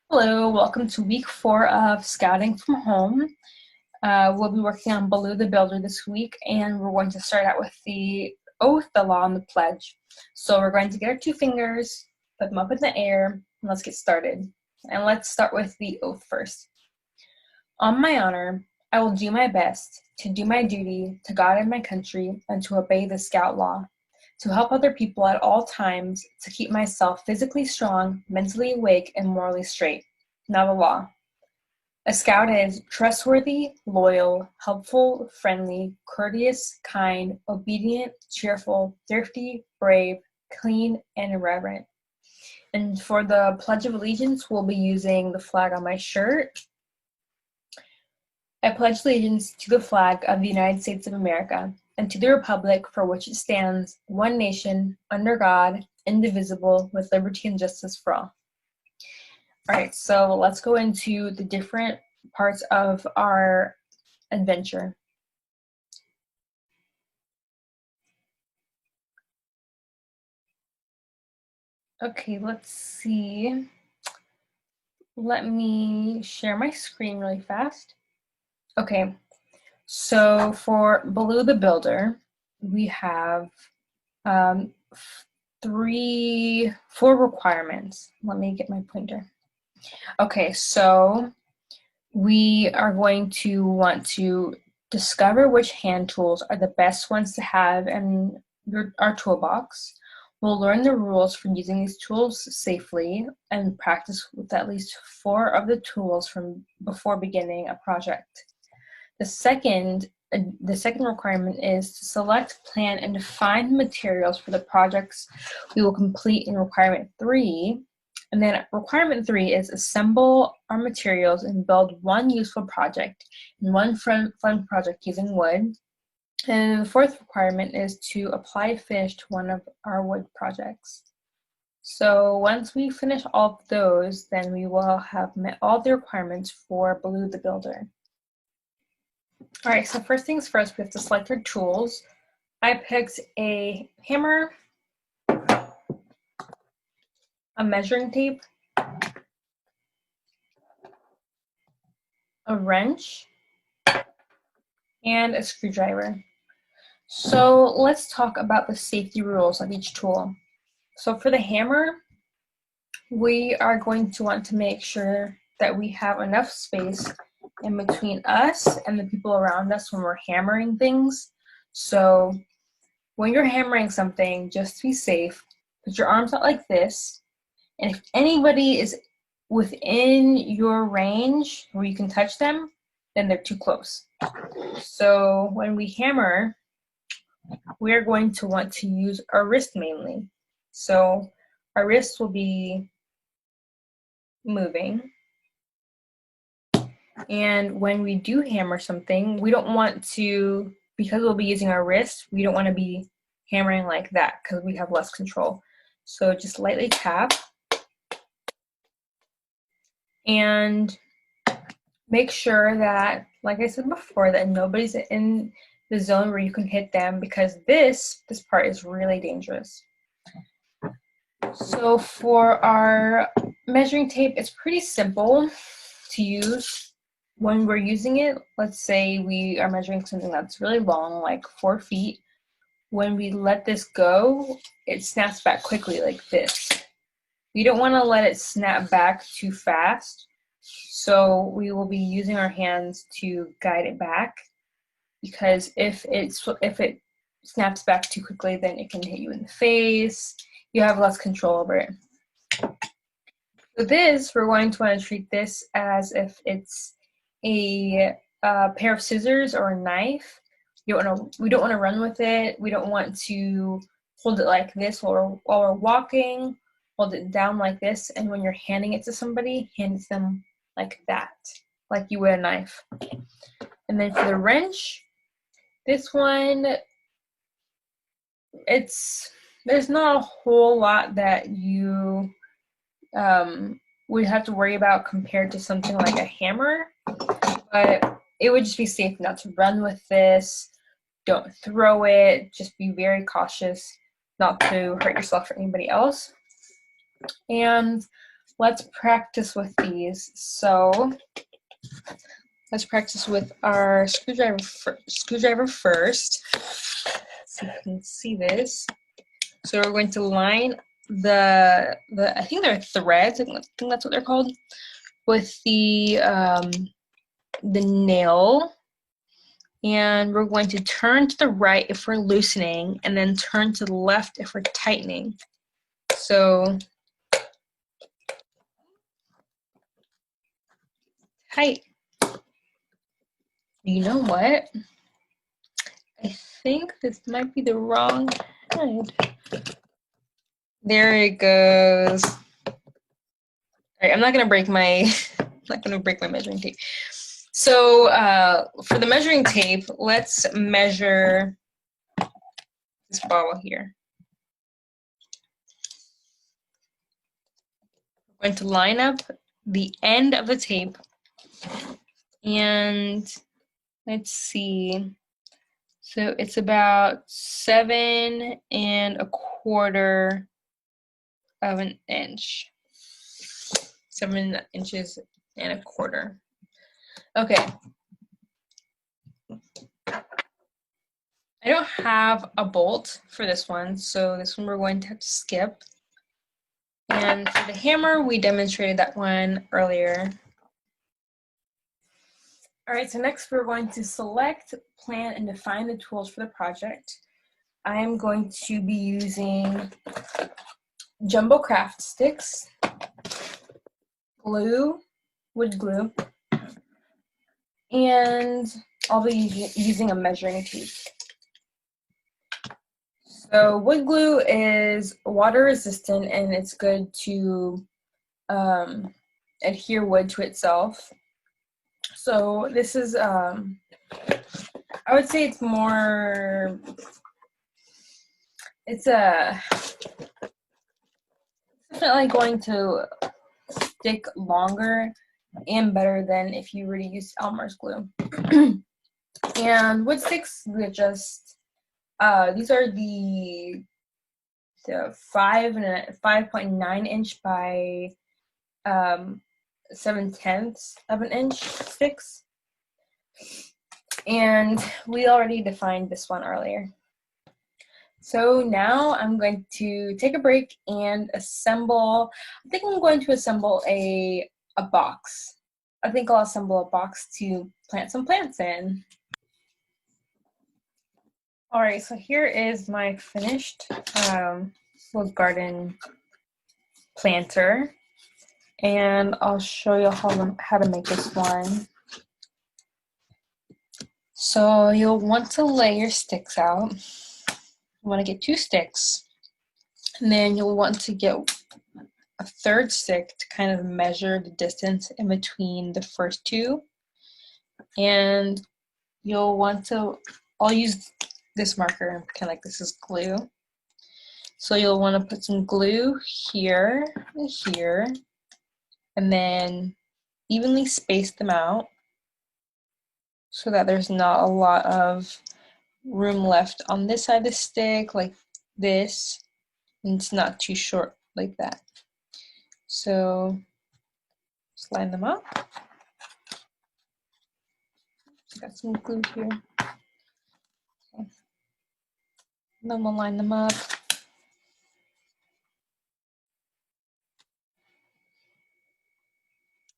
Hello, welcome to week 4 of Scouting from Home. We'll be working on Baloo the Builder this week, and we're going to start out with the oath, the law, and the pledge. So we're going to get our two fingers, put them up in the air, and let's get started. And let's start with the oath first. On my honor, I will do my best to do my duty to God and my country and to obey the Scout law, to help other people at all times, to keep myself physically strong, mentally awake, and morally straight. Now the law. A Scout is trustworthy, loyal, helpful, friendly, courteous, kind, obedient, cheerful, thrifty, brave, clean, and irreverent. And for the Pledge of Allegiance, we'll be using the flag on my shirt. I pledge allegiance to the flag of the United States of America and to the republic for which it stands, one nation, under God, indivisible, with liberty and justice for all. All right, so let's go into the different parts of our adventure. Okay, let's see. Let me share my screen really fast. Okay, so for Baloo the Builder, we have 4 requirements. Let me get my pointer. Okay, so we are going to want to discover which hand tools are the best ones to have in our toolbox. We'll learn the rules for using these tools safely and practice with at least 4 of the tools from before beginning a project. The second requirement is to select, plan, and define the materials for the projects we will complete in requirement 3. And then requirement 3 is assemble our materials and build one useful project and one fun project using wood. And the 4th requirement is to apply finish to one of our wood projects. So once we finish all of those, then we will have met all the requirements for Baloo the Builder. All right, so first things first, we have to select our tools. I picked a hammer, a measuring tape, a wrench, and a screwdriver. So let's talk about the safety rules of each tool. So for the hammer, we are going to want to make sure that we have enough space in between us and the people around us when we're hammering things. So when you're hammering something, just to be safe, put your arms out like this. And if anybody is within your range where you can touch them, then they're too close. So when we hammer, we're going to want to use our wrist mainly. So our wrist will be moving. And when we do hammer something, we don't want to, because we'll be using our wrist, we don't want to be hammering like that because we have less control. So just lightly tap. And make sure that, like I said before, that nobody's in the zone where you can hit them, because this part is really dangerous. So for our measuring tape, it's pretty simple to use. When we're using it, let's say we are measuring something that's really long, like 4 feet. When we let this go, it snaps back quickly like this. We don't want to let it snap back too fast. So we will be using our hands to guide it back, because if it snaps back too quickly, then it can hit you in the face. You have less control over it. So this, we're going to want to treat this as if it's a pair of scissors or a knife. We don't want to run with it. We don't want to hold it like this while we're walking. Hold it down like this, and when you're handing it to somebody, hand it to them like that, like you would a knife. And then for the wrench, this one, there's not a whole lot that you would have to worry about compared to something like a hammer, but it would just be safe not to run with this. Don't throw it. Just be very cautious not to hurt yourself or anybody else. And let's practice with these. So let's practice with our screwdriver first. So you can see this. So we're going to line the I think they're threads. I think that's what they're called, with the nail, and we're going to turn to the right if we're loosening, and then turn to the left if we're tightening. So tight. You know what? I think this might be the wrong side. There it goes. All right, I'm not gonna break my measuring tape. So for the measuring tape, let's measure this bottle here. We're going to line up the end of the tape, and let's see. So it's about 7 1/4 of an inch. 7 inches and a quarter. Okay. I don't have a bolt for this one, so this one we're going to have to skip. And for the hammer, we demonstrated that one earlier. All right, so next we're going to select, plan, and define the tools for the project. I am going to be using jumbo craft sticks, glue, wood glue, and I'll be using a measuring tape. So wood glue is water resistant, and it's good to adhere wood to itself. So this is, I would say it's more, it's definitely going to stick longer and better than if you were to use Elmer's glue. And wood sticks, they're just, these are the 5.9 inch by 7/10 of an inch sticks. And we already defined this one earlier. So now I'm going to take a break and assemble. I think I'm going to assemble a box. I think I'll assemble a box to plant some plants in. All right, so here is my finished little garden planter, and I'll show you how to make this one. So you'll want to lay your sticks out. You want to get 2 sticks, and then you'll want to get a 3rd stick to kind of measure the distance in between the first 2. And you'll want to, I'll use this marker and pretend like this is glue. So you'll want to put some glue here and here, and then evenly space them out so that there's not a lot of room left on this side of the stick like this, and it's not too short like that. So just line them up. Got some glue here. Okay. And then we'll line them up.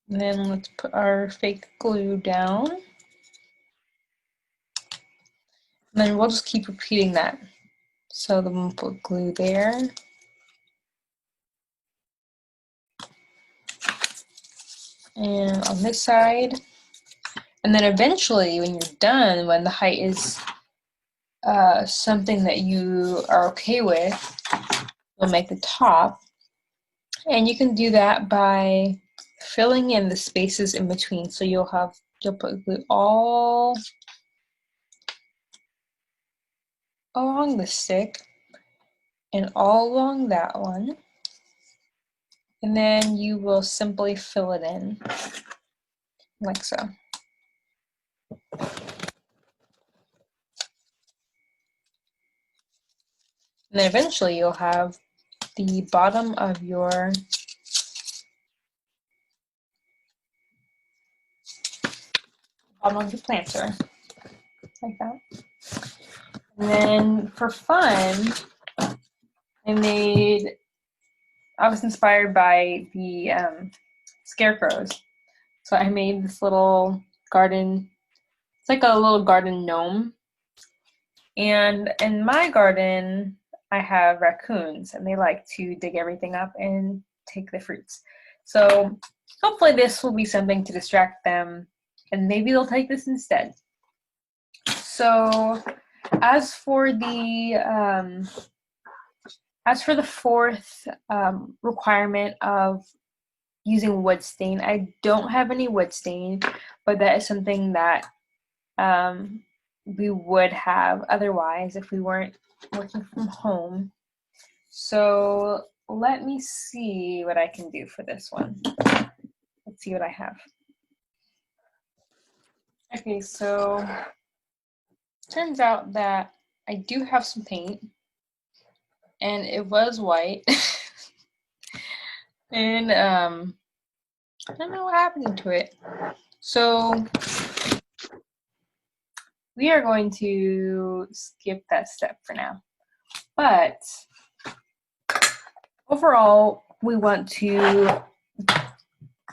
And then let's put our fake glue down. And then we'll just keep repeating that. So then we'll put glue there. And on this side. And then eventually, when you're done, when the height is something that you are okay with, you'll make the top. And you can do that by filling in the spaces in between. So you'll put glue all along the stick and all along that one. And then you will simply fill it in like so. And then eventually you'll have the bottom of your bottom of the planter, like that. And then for fun, I was inspired by the scarecrows. So I made this little garden. It's like a little garden gnome. And in my garden, I have raccoons, and they like to dig everything up and take the fruits. So hopefully this will be something to distract them, and maybe they'll take this instead. So as for the fourth requirement of using wood stain, I don't have any wood stain, but that is something that we would have otherwise if we weren't working from home. So let me see what I can do for this one. Let's see what I have. Okay, so turns out that I do have some paint, and it was white. And I don't know what happened to it. So we are going to skip that step for now. But overall, we want to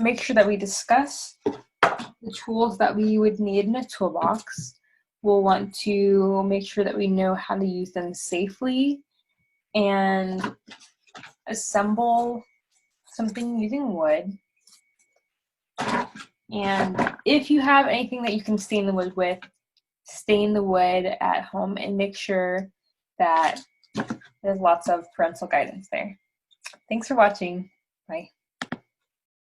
make sure that we discuss the tools that we would need in a toolbox. We'll want to make sure that we know how to use them safely and assemble something using wood. And if you have anything that you can stain the wood with, stain the wood at home and make sure that there's lots of parental guidance there. Thanks for watching. Bye.